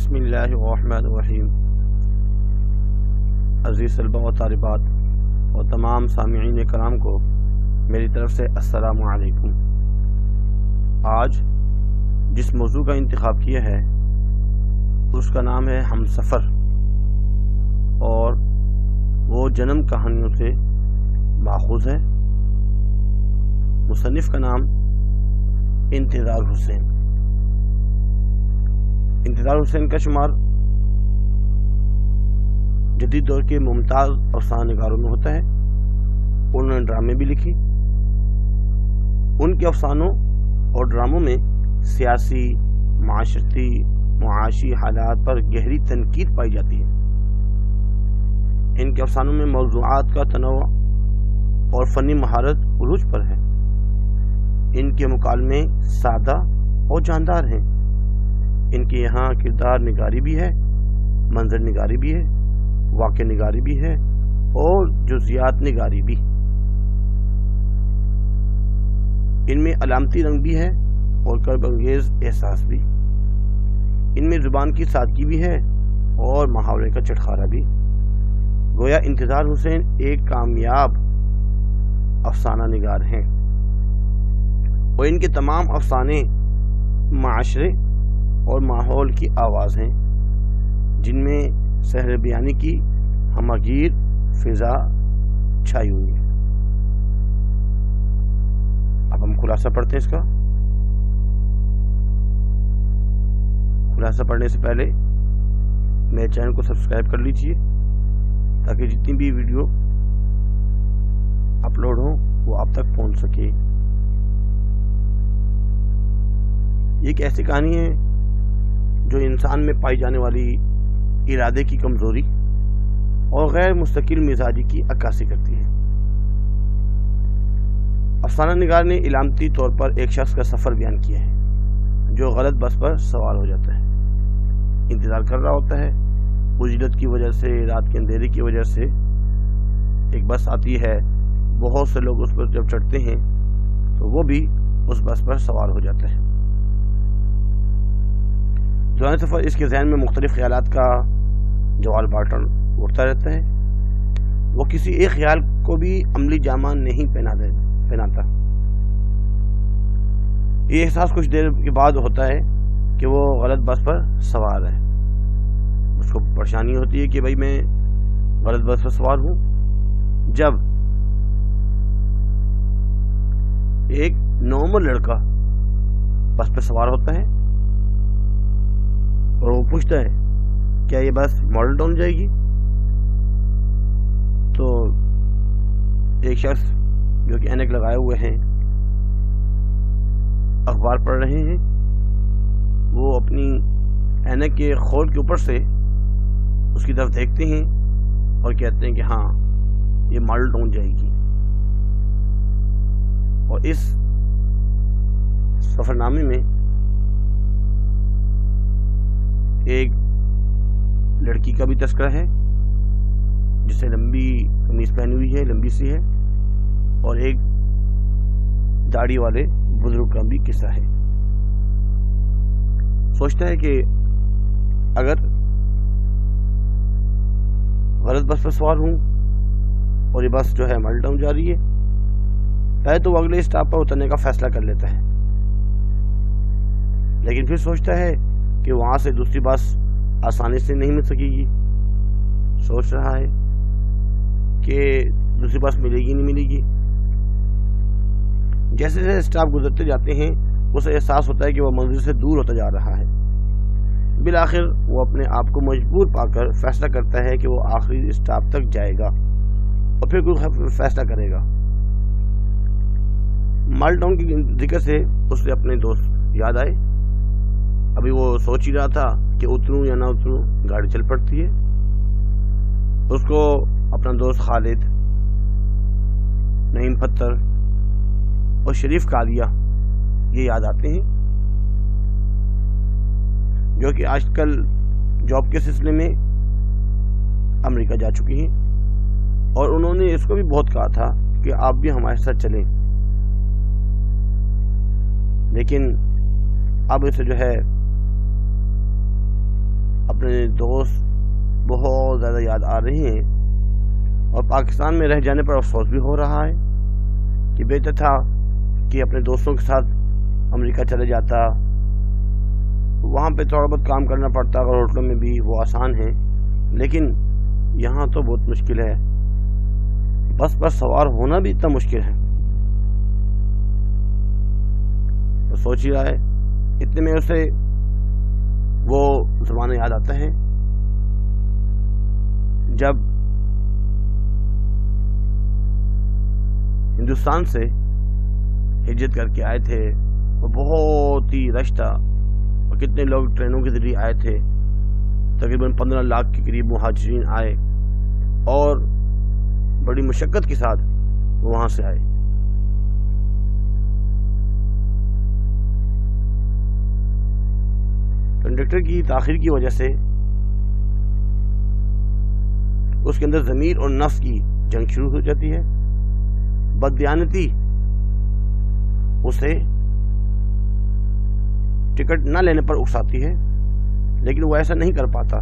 بسم اللہ الرحمن الرحیم۔ عزیز طلبہ و طالبات اور تمام سامعین کرام کو میری طرف سے السلام علیکم۔ آج جس موضوع کا انتخاب کیا ہے اس کا نام ہے ہم سفر، اور وہ جنم کہانیوں سے ماخوذ ہے۔ مصنف کا نام انتظار حسین۔ انتظار حسین کا شمار جدید دور کے ممتاز افسانہ نگاروں میں ہوتا ہے۔ انہوں نے ڈرامے بھی لکھی۔ ان کے افسانوں اور ڈراموں میں سیاسی، معاشرتی، معاشی حالات پر گہری تنقید پائی جاتی ہے۔ ان کے افسانوں میں موضوعات کا تنوع اور فنی مہارت عروج پر ہے۔ ان کے مکالمے سادہ اور جاندار ہیں۔ ان کے یہاں کردار نگاری بھی ہے، منظر نگاری بھی ہے، واقع نگاری بھی ہے اور جزیات نگاری بھی۔ ان میں علامتی رنگ بھی ہے اور کرب انگیز احساس بھی۔ ان میں زبان کی سادگی بھی ہے اور محاورے کا چٹخارا بھی۔ گویا انتظار حسین ایک کامیاب افسانہ نگار ہیں، اور ان کے تمام افسانے معاشرے اور ماحول کی آواز ہیں، جن میں سحر بیانی کی ہمگیر فضا چھائی ہوئی ہے۔ اب ہم خلاصہ پڑھتے ہیں اس کا۔ خلاصہ پڑھنے سے پہلے میرے چینل کو سبسکرائب کر لیجئے تاکہ جتنی بھی ویڈیو اپلوڈ ہوں وہ آپ تک پہنچ سکے۔ یہ ایک ایسی کہانی ہے جو انسان میں پائی جانے والی ارادے کی کمزوری اور غیر مستقل مزاجی کی عکاسی کرتی ہے۔ افسانہ نگار نے علامتی طور پر ایک شخص کا سفر بیان کیا ہے جو غلط بس پر سوار ہو جاتا ہے، انتظار کر رہا ہوتا ہے۔ اجلت کی وجہ سے، رات کے اندھیرے کی وجہ سے ایک بس آتی ہے، بہت سے لوگ اس پر جب چڑھتے ہیں تو وہ بھی اس بس پر سوار ہو جاتا ہے۔ دوران سفر اس کے ذہن میں مختلف خیالات کا جوال باٹن اٹھتا رہتا ہے۔ وہ کسی ایک خیال کو بھی عملی جامہ نہیں پہناتا۔ یہ احساس کچھ دیر کے بعد ہوتا ہے کہ وہ غلط بس پر سوار ہے۔ اس کو پریشانی ہوتی ہے کہ بھائی میں غلط بس پر سوار ہوں، جب ایک نارمل لڑکا بس پہ سوار ہوتا ہے اور وہ پوچھتا ہے کیا یہ بس ماڈل ٹاؤن جائے گی؟ تو ایک شخص جو کہ اینک لگائے ہوئے ہیں، اخبار پڑھ رہے ہیں، وہ اپنی اینک کے خول کے اوپر سے اس کی طرف دیکھتے ہیں اور کہتے ہیں کہ ہاں یہ ماڈل ٹاؤن جائے گی۔ اور اس سفر نامے میں ایک لڑکی کا بھی تذکرہ ہے جسے لمبی قمیض پہنی ہوئی ہے، لمبی سی ہے، اور ایک داڑھی والے بزرگ کا بھی قصہ ہے۔ سوچتا ہے کہ اگر غلط بس پر سوار ہوں اور یہ بس جو ہے ماڈل ٹاؤن جا رہی ہے، پہلے تو وہ اگلے اسٹاپ پر اترنے کا فیصلہ کر لیتا ہے، لیکن پھر سوچتا ہے کہ وہاں سے دوسری بس آسانی سے نہیں مل سکے گی۔ سوچ رہا ہے کہ دوسری بس ملے گی نہیں ملے گی۔ جیسے جیسے اسٹاپ گزرتے جاتے ہیں اسے احساس ہوتا ہے کہ وہ منزل سے دور ہوتا جا رہا ہے۔ بالآخر وہ اپنے آپ کو مجبور پا کر فیصلہ کرتا ہے کہ وہ آخری اسٹاپ تک جائے گا اور پھر کوئی فیصلہ کرے گا۔ ماڈل ٹاؤن کی ذکر سے اسے اپنے دوست یاد آئے۔ ابھی وہ سوچ ہی رہا تھا کہ اتروں یا نہ اتروں، گاڑی چل پڑتی ہے۔ اس کو اپنا دوست خالد، نعیم پتھر اور شریف کالیا یہ یاد آتے ہیں، جو کہ آج کل جاب کے سلسلے میں امریکہ جا چکی ہیں، اور انہوں نے اس کو بھی بہت کہا تھا کہ آپ بھی ہمارے ساتھ چلیں، لیکن اب اسے جو ہے اپنے دوست بہت زیادہ یاد آ رہے ہیں، اور پاکستان میں رہ جانے پر افسوس بھی ہو رہا ہے کہ بہتر تھا کہ اپنے دوستوں کے ساتھ امریکہ چلے جاتا، وہاں پہ تھوڑا بہت کام کرنا پڑتا، اگر ہوٹلوں میں بھی وہ آسان ہے، لیکن یہاں تو بہت مشکل ہے، بس پر سوار ہونا بھی اتنا مشکل ہے۔ تو سوچ ہی رہا ہے، اتنے میں اسے وہ زمانہ یاد آتا ہے جب ہندوستان سے ہجرت کر کے آئے تھے، وہ بہت ہی رش تھا، اور کتنے لوگ ٹرینوں کے ذریعے آئے تھے، تقریباً 15 لاکھ کے قریب مہاجرین آئے، اور بڑی مشقت کے ساتھ وہاں سے آئے۔ کنڈکٹر کی تاخیر کی وجہ سے اس کے اندر ضمیر اور نفس کی جنگ شروع ہو جاتی ہے۔ بددیانتی اسے ٹکٹ نہ لینے پر اکساتی ہے، لیکن وہ ایسا نہیں کر پاتا۔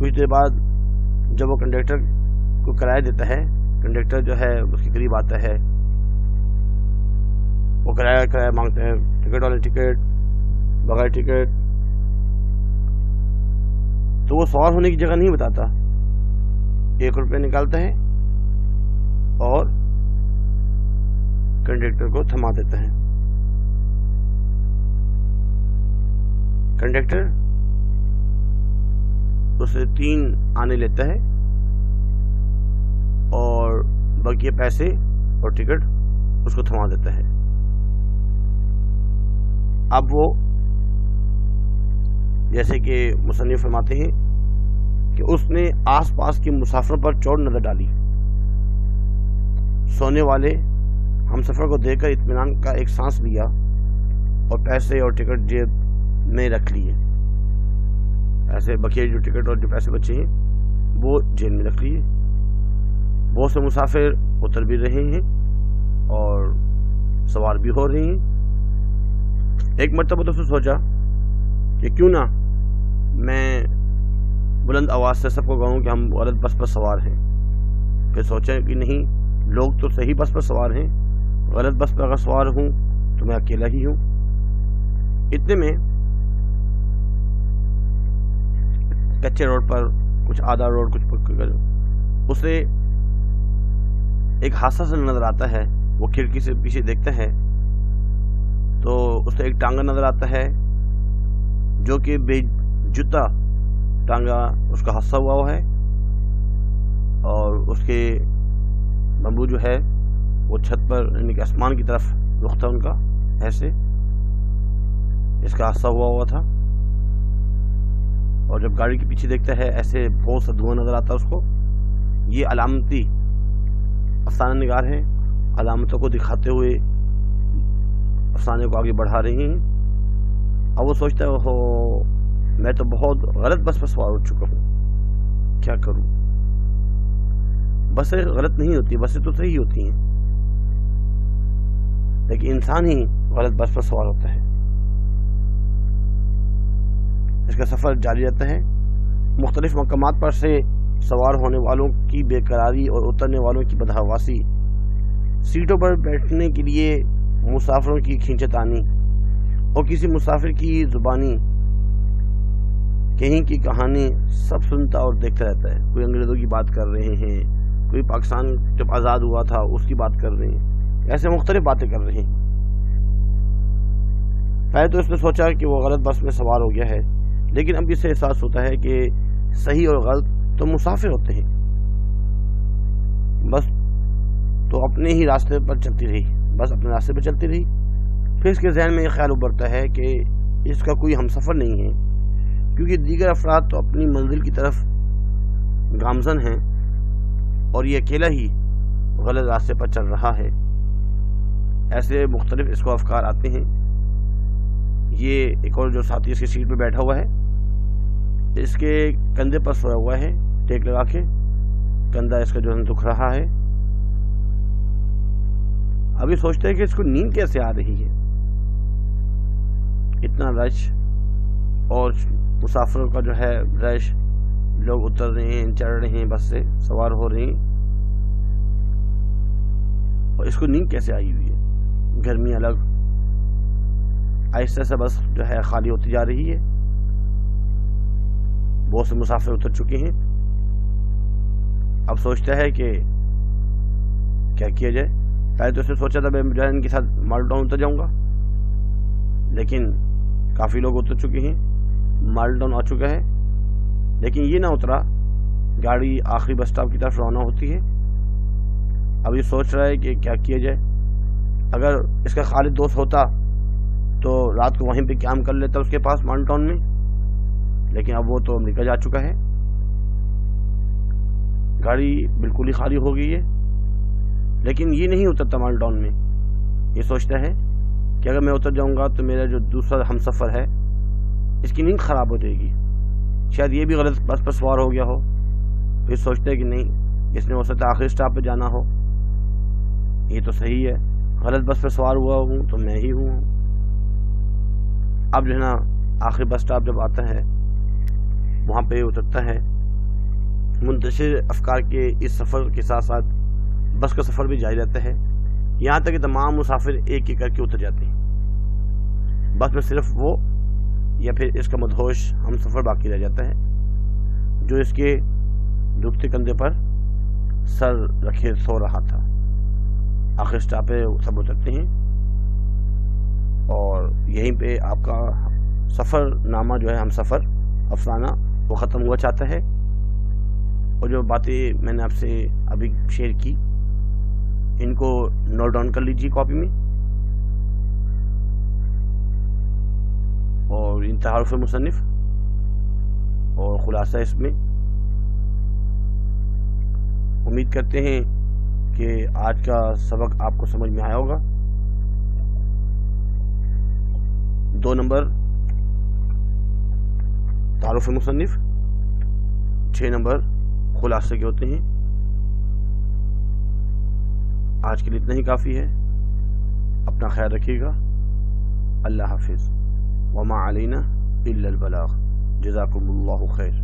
کچھ دیر بعد جب وہ کنڈکٹر کو کرایہ دیتا ہے، کنڈکٹر جو ہے اس کے قریب آتا ہے، وہ کرایہ مانگتے ہیں، ٹکٹ والے ٹکٹ، بغیر ٹکٹ، تو وہ سوار ہونے کی جگہ نہیں بتاتا، 1 روپے نکالتا ہے اور کنڈکٹر کو تھما دیتا ہے۔ کنڈکٹر اسے 3 آنے لیتا ہے اور بقیہ پیسے اور ٹکٹ اس کو تھما دیتا ہے۔ اب وہ جیسے کہ مصنف فرماتے ہیں کہ اس نے آس پاس کے مسافروں پر چوٹ نظر ڈالی، سونے والے ہم سفر کو دیکھ کر اطمینان کا ایک سانس لیا اور پیسے اور ٹکٹ جیب میں رکھ لیے۔ ایسے بقیہ جو ٹکٹ اور جو پیسے بچے ہیں وہ جیب میں رکھ لیے۔ بہت سے مسافر اتر بھی رہے ہیں اور سوار بھی ہو رہے ہیں۔ ایک مرتبہ تو سوچا کہ کیوں نہ میں بلند آواز سے سب کو کہوں کہ ہم غلط بس پر سوار ہیں۔ پھر سوچا کہ نہیں، لوگ تو صحیح بس پر سوار ہیں، غلط بس پر اگر سوار ہوں تو میں اکیلا ہی ہوں۔ اتنے میں کچے روڈ پر کچھ آدھا روڈ کچھ اسے ایک حادثہ سے نظر آتا ہے۔ وہ کھڑکی سے پیچھے دیکھتا ہے تو اسے ایک ٹانگا نظر آتا ہے جو کہ بے جتا ٹانگا اس کا حادثہ ہوا ہے، اور اس کے بمبو جو ہے وہ چھت پر یعنی کہ آسمان کی طرف رخ تھا ان کا، ایسے اس کا حادثہ ہوا تھا۔ اور جب گاڑی کے پیچھے دیکھتا ہے ایسے بہت سا دھواں نظر آتا ہے اس کو۔ یہ علامتی افسانہ نگار ہے، علامتوں کو دکھاتے ہوئے افسانے کو آگے بڑھا رہے ہیں۔ اب وہ سوچتا ہے ہو میں تو بہت غلط بس پر سوار ہو چکا ہوں، کیا کروں؟ بسیں غلط نہیں ہوتی، بسیں تو صحیح ہوتی ہیں، لیکن انسان ہی غلط بس پر سوار ہوتا ہے۔ اس کا سفر جاری رہتا ہے۔ مختلف مقامات پر سے سوار ہونے والوں کی بے قراری اور اترنے والوں کی بدحواسی، سیٹوں پر بیٹھنے کے لیے مسافروں کی کھینچتانی، اور کسی مسافر کی زبانی کہیں کی کہانی سب سنتا اور دیکھتا رہتا ہے۔ کوئی انگریزوں کی بات کر رہے ہیں، کوئی پاکستان جب آزاد ہوا تھا اس کی بات کر رہے ہیں، ایسے مختلف باتیں کر رہے ہیں۔ پہلے تو اس نے سوچا کہ وہ غلط بس میں سوار ہو گیا ہے، لیکن اب اس سے احساس ہوتا ہے کہ صحیح اور غلط تو مسافر ہوتے ہیں، بس تو اپنے ہی راستے پر چلتی رہی، بس اپنے راستے پر چلتی رہی۔ پھر اس کے ذہن میں یہ خیال ابھرتا ہے کہ اس کا کوئی ہم سفر نہیں ہے، کیونکہ دیگر افراد تو اپنی منزل کی طرف گامزن ہیں اور یہ اکیلا ہی غلط راستے پر چل رہا ہے۔ ایسے مختلف اس کو افکار آتے ہیں۔ یہ ایک اور جو ساتھی اس کی سیٹ پہ بیٹھا ہوا ہے، اس کے کندھے پر سویا ہوا ہے ٹیک لگا کے، کندھا اس کا جو ہے دکھ رہا ہے۔ ابھی سوچتے ہیں کہ اس کو نیند کیسے آ رہی ہے، اتنا رش اور مسافروں کا جو ہے رش، لوگ اتر رہے ہیں، چڑھ رہے ہیں، بس سے سوار ہو رہے ہیں، اور اس کو نیند کیسے آئی ہوئی ہے؟ گرمی الگ، آہستہ سے بس جو ہے خالی ہوتی جا رہی ہے، بہت سے مسافر اتر چکے ہیں۔ اب سوچتا ہے کہ کیا کیا جائے۔ پہلے تو اس نے سوچا تھا میں جو ہے ان کے ساتھ مال ٹاؤن اتر جاؤں گا، لیکن کافی لوگ اتر چکے ہیں، مال ٹاؤن آ چکا ہے، لیکن یہ نہ اترا، گاڑی آخری بس اسٹاپ کی طرف روانہ ہوتی ہے۔ اب یہ سوچ رہا ہے کہ کیا کیا جائے۔ اگر اس کا خالد دوست ہوتا تو رات کو وہیں پہ قیام کر لیتا اس کے پاس مال ٹاؤن میں، لیکن اب وہ تو امریکہ جا چکا ہے، گاڑی بالکل ہی خالی ہو گئی ہے۔ لیکن یہ نہیں اترتا مال ٹاؤن میں، یہ سوچتا ہے کہ اگر میں اتر جاؤں گا تو میرا جو دوسرا ہم سفر ہے اس کی نیند خراب ہو جائے گی، شاید یہ بھی غلط بس پر سوار ہو گیا ہو۔ پھر سوچتا ہے کہ نہیں، اس نے ہو سکتا ہے آخری اسٹاپ پہ جانا ہو، یہ تو صحیح ہے، غلط بس پہ سوار ہوا ہوں تو میں ہی ہوں۔ اب جو ہے نا آخری بس اسٹاپ جب آتا ہے وہاں پہ اترتا ہے، منتشر افکار کے اس سفر کے ساتھ ساتھ بس کا سفر بھی جاری رہتا ہے، یہاں تک کہ تمام مسافر ایک ایک کر کے اتر جاتے ہیں، بس میں صرف وہ یا پھر اس کا مدہوش ہم سفر باقی رہ جاتا ہے، جو اس کے دکھتے کندھے پر سر رکھے سو رہا تھا۔ آخر اسٹاپ پہ سب اترتے ہیں اور یہیں پہ آپ کا سفر نامہ جو ہے ہم سفر افسانہ وہ ختم ہوا چاہتا ہے۔ اور جو باتیں میں نے آپ سے ابھی شیئر کی ان کو نوٹ ڈاؤن کر لیجیے کاپی میں، اور تعارف مصنف اور خلاصہ اس میں۔ امید کرتے ہیں کہ آج کا سبق آپ کو سمجھ میں آیا ہوگا۔ 2 نمبر تعارف مصنف، 6 نمبر خلاصے کے ہوتے ہیں۔ آج کے لیے اتنا ہی کافی ہے، اپنا خیال رکھیے گا، اللہ حافظ، وما علینا الا البلاغ، جزاکم اللہ خیر۔